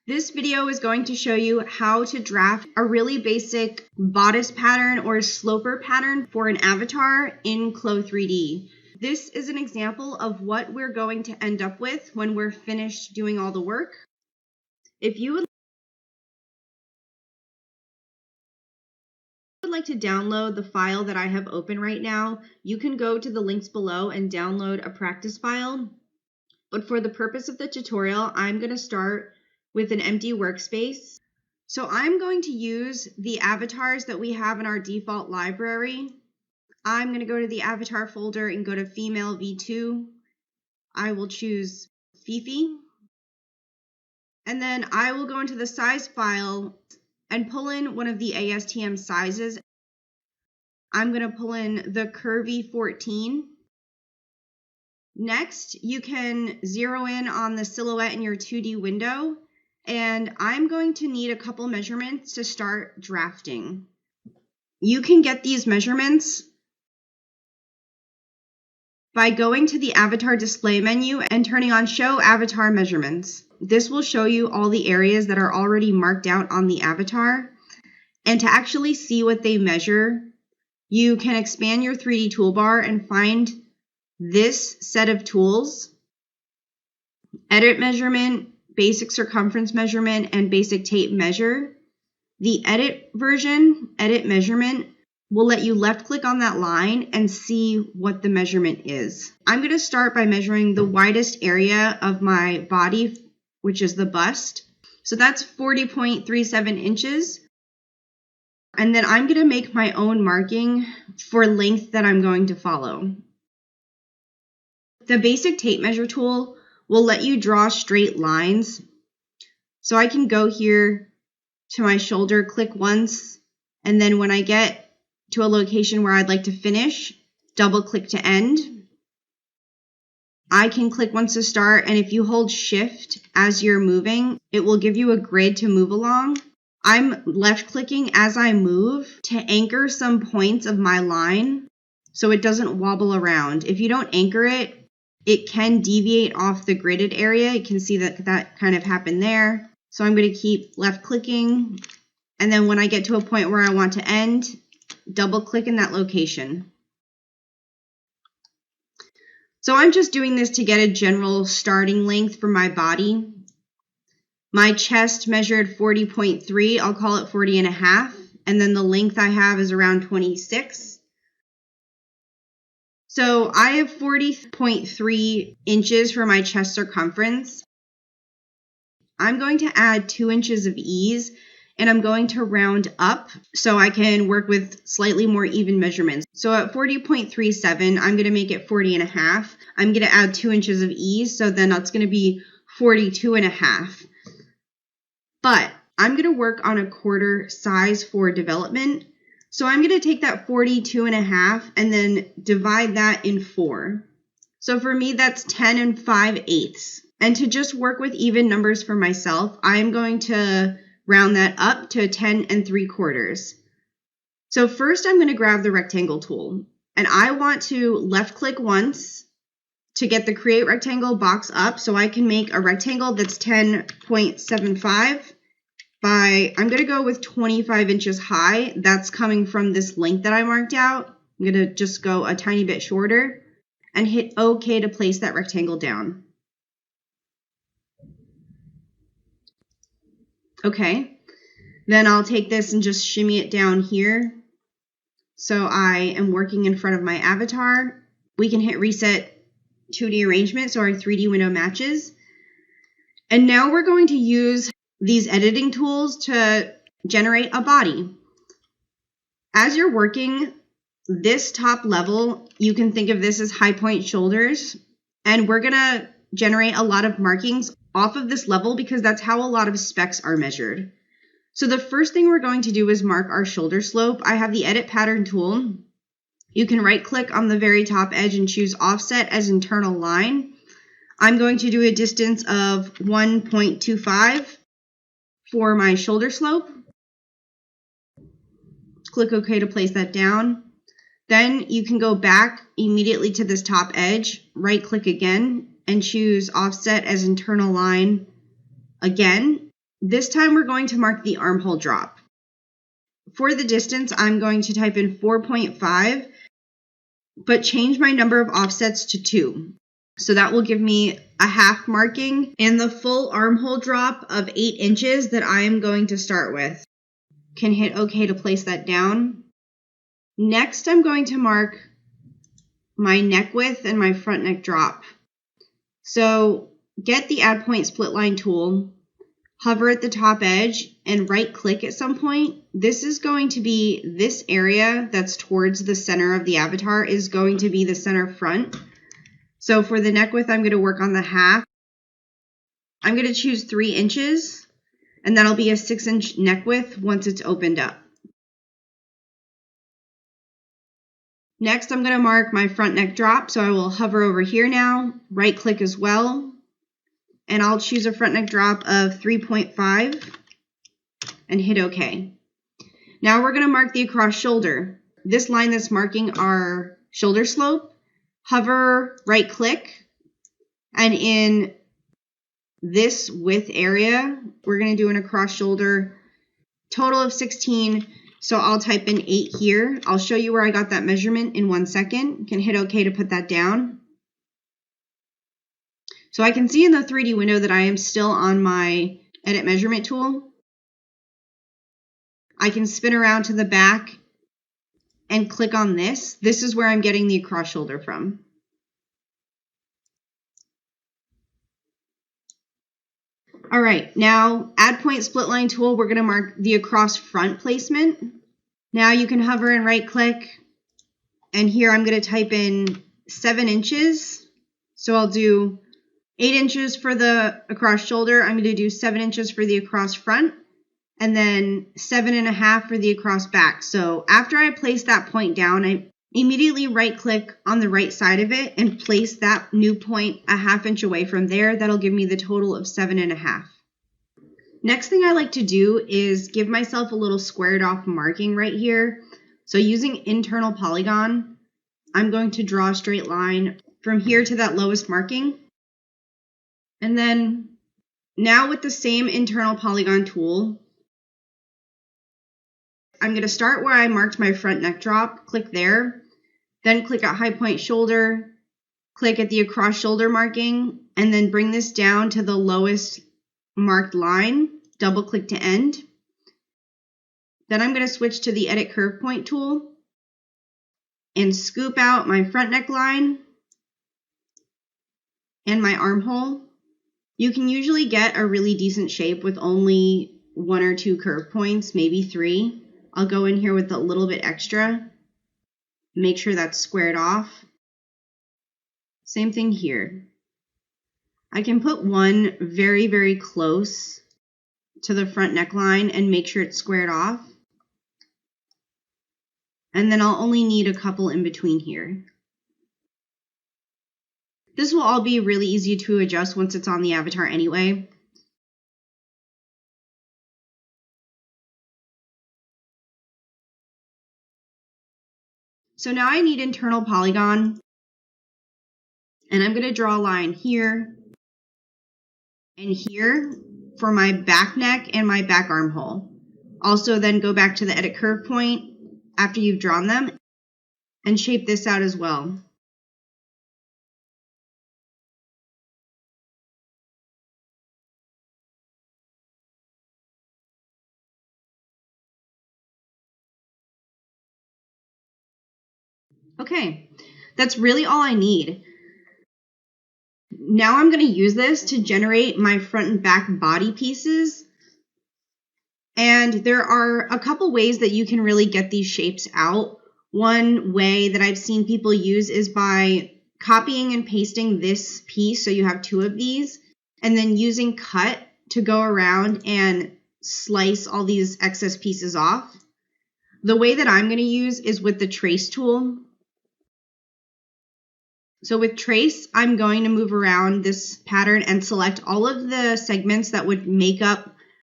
This video is going to show you how to draft a really basic bodice pattern or sloper pattern for an avatar in CLO 3D. This is an example of what we're going to end up with when we're finished doing all the work. If you would like to download the file that I have open right now, you can go to the links below and download a practice file. But for the purpose of the tutorial, I'm going to start with an empty workspace. So I'm going to use the avatars that we have in our default library. I'm going to go to the avatar folder and go to female v2. I will choose Fifi. And then I will go into the size file and pull in one of the ASTM sizes. I'm going to pull in the curvy 14. Next, you can zero in on the silhouette in your 2D window. And I'm going to need a couple measurements to start drafting. You can get these measurements by going to the avatar display menu and turning on show avatar measurements. This will show you all the areas that are already marked out on the avatar. And to actually see what they measure, you can expand your 3D toolbar and find this set of tools: edit measurement, basic circumference measurement, and basic tape measure. The edit version, edit measurement, will let you left click on that line and see what the measurement is. I'm going to start by measuring the widest area of my body, which is the bust. So that's 40.37 inches. And then I'm going to make my own marking for length that I'm going to follow. The basic tape measure tool will let you draw straight lines. So I can go here to my shoulder, click once, and then when I get to a location where I'd like to finish, double click to end. I can click once to start, and if you hold shift as you're moving, it will give you a grid to move along. I'm left clicking as I move to anchor some points of my line so it doesn't wobble around. If you don't anchor it, it can deviate off the gridded area. You can see that kind of happened there. So I'm going to keep left clicking. And then when I get to a point where I want to end, double click in that location. So I'm just doing this to get a general starting length for my body. My chest measured 40.3. I'll call it 40.5. And then the length I have is around 26. So I have 40.3 inches for my chest circumference. I'm going to add 2 inches of ease, and I'm going to round up so I can work with slightly more even measurements. So at 40.37, I'm going to make it 40.5. I'm going to add 2 inches of ease, so then that's going to be 42.5. But I'm going to work on a quarter size for development. So I'm going to take that 42.5 and then divide that in 4. So for me, that's 10 5/8. And to just work with even numbers for myself, I'm going to round that up to 10 3/4. So first I'm going to grab the rectangle tool, and I want to left click once to get the create rectangle box up so I can make a rectangle that's 10.75. I'm going to go with 25 inches high. That's coming from this length that I marked out. I'm going to just go a tiny bit shorter and hit OK to place that rectangle down. Okay, then I'll take this and just shimmy it down here. So I am working in front of my avatar. We can hit reset 2D arrangement so our 3D window matches. And now we're going to use these editing tools to generate a body. As you're working this top level, you can think of this as high point shoulders, and we're gonna generate a lot of markings off of this level because that's how a lot of specs are measured. So the first thing we're going to do is mark our shoulder slope. I have the edit pattern tool. You can right click on the very top edge and choose offset as internal line. I'm going to do a distance of 1.25 for my shoulder slope. Click OK to place that down. Then you can go back immediately to this top edge, right click again, and choose offset as internal line again. This time we're going to mark the armhole drop. For the distance, I'm going to type in 4.5, but change my number of offsets to 2. So that will give me a half marking and the full armhole drop of 8 inches that I am going to start with. Can hit OK to place that down. Next, I'm going to mark my neck width and my front neck drop. So get the Add Point Split Line tool, hover at the top edge, and right click at some point. This is going to be this area that's towards the center of the avatar is going to be the center front. So for the neck width, I'm going to work on the half. I'm going to choose 3 inches, and that'll be a 6-inch neck width once it's opened up. Next, I'm going to mark my front neck drop, so I will hover over here now, right click as well, and I'll choose a front neck drop of 3.5 and hit OK. Now we're going to mark the across shoulder. This line that's marking our shoulder slope, hover, right click, and in this width area, we're going to do an across shoulder total of 16. So I'll type in 8 here. I'll show you where I got that measurement in 1 second. You can hit OK to put that down. So I can see in the 3D window that I am still on my edit measurement tool. I can spin around to the back and click on this. This is where I'm getting the across shoulder from. All right, now Add Point Split Line tool, we're going to mark the across front placement. Now you can hover and right click, and here I'm going to type in 7 inches. So I'll do 8 inches for the across shoulder. I'm going to do 7 inches for the across front, and then 7.5 for the across back. So after I place that point down, I immediately right click on the right side of it and place that new point a ½ inch away from there. That'll give me the total of 7.5. Next thing I like to do is give myself a little squared off marking right here. So using internal polygon, I'm going to draw a straight line from here to that lowest marking. And then now with the same internal polygon tool, I'm going to start where I marked my front neck drop, click there, then click at high point shoulder, click at the across shoulder marking, and then bring this down to the lowest marked line, double click to end. Then I'm going to switch to the edit curve point tool and scoop out my front neck line and my armhole. You can usually get a really decent shape with only 1 or 2 curve points, maybe 3. I'll go in here with a little bit extra. Make sure that's squared off. Same thing here. I can put one very, very close to the front neckline and make sure it's squared off. And then I'll only need a couple in between here. This will all be really easy to adjust once it's on the avatar anyway. So now I need internal polygon, and I'm going to draw a line here and here for my back neck and my back armhole. Also then go back to the edit curve point after you've drawn them and shape this out as well. Okay, that's really all I need. Now I'm going to use this to generate my front and back body pieces. And there are a couple ways that you can really get these shapes out. One way that I've seen people use is by copying and pasting this piece, so you have 2 of these, and then using cut to go around and slice all these excess pieces off. The way that I'm going to use is with the trace tool. So with trace, I'm going to move around this pattern and select all of the segments that would make up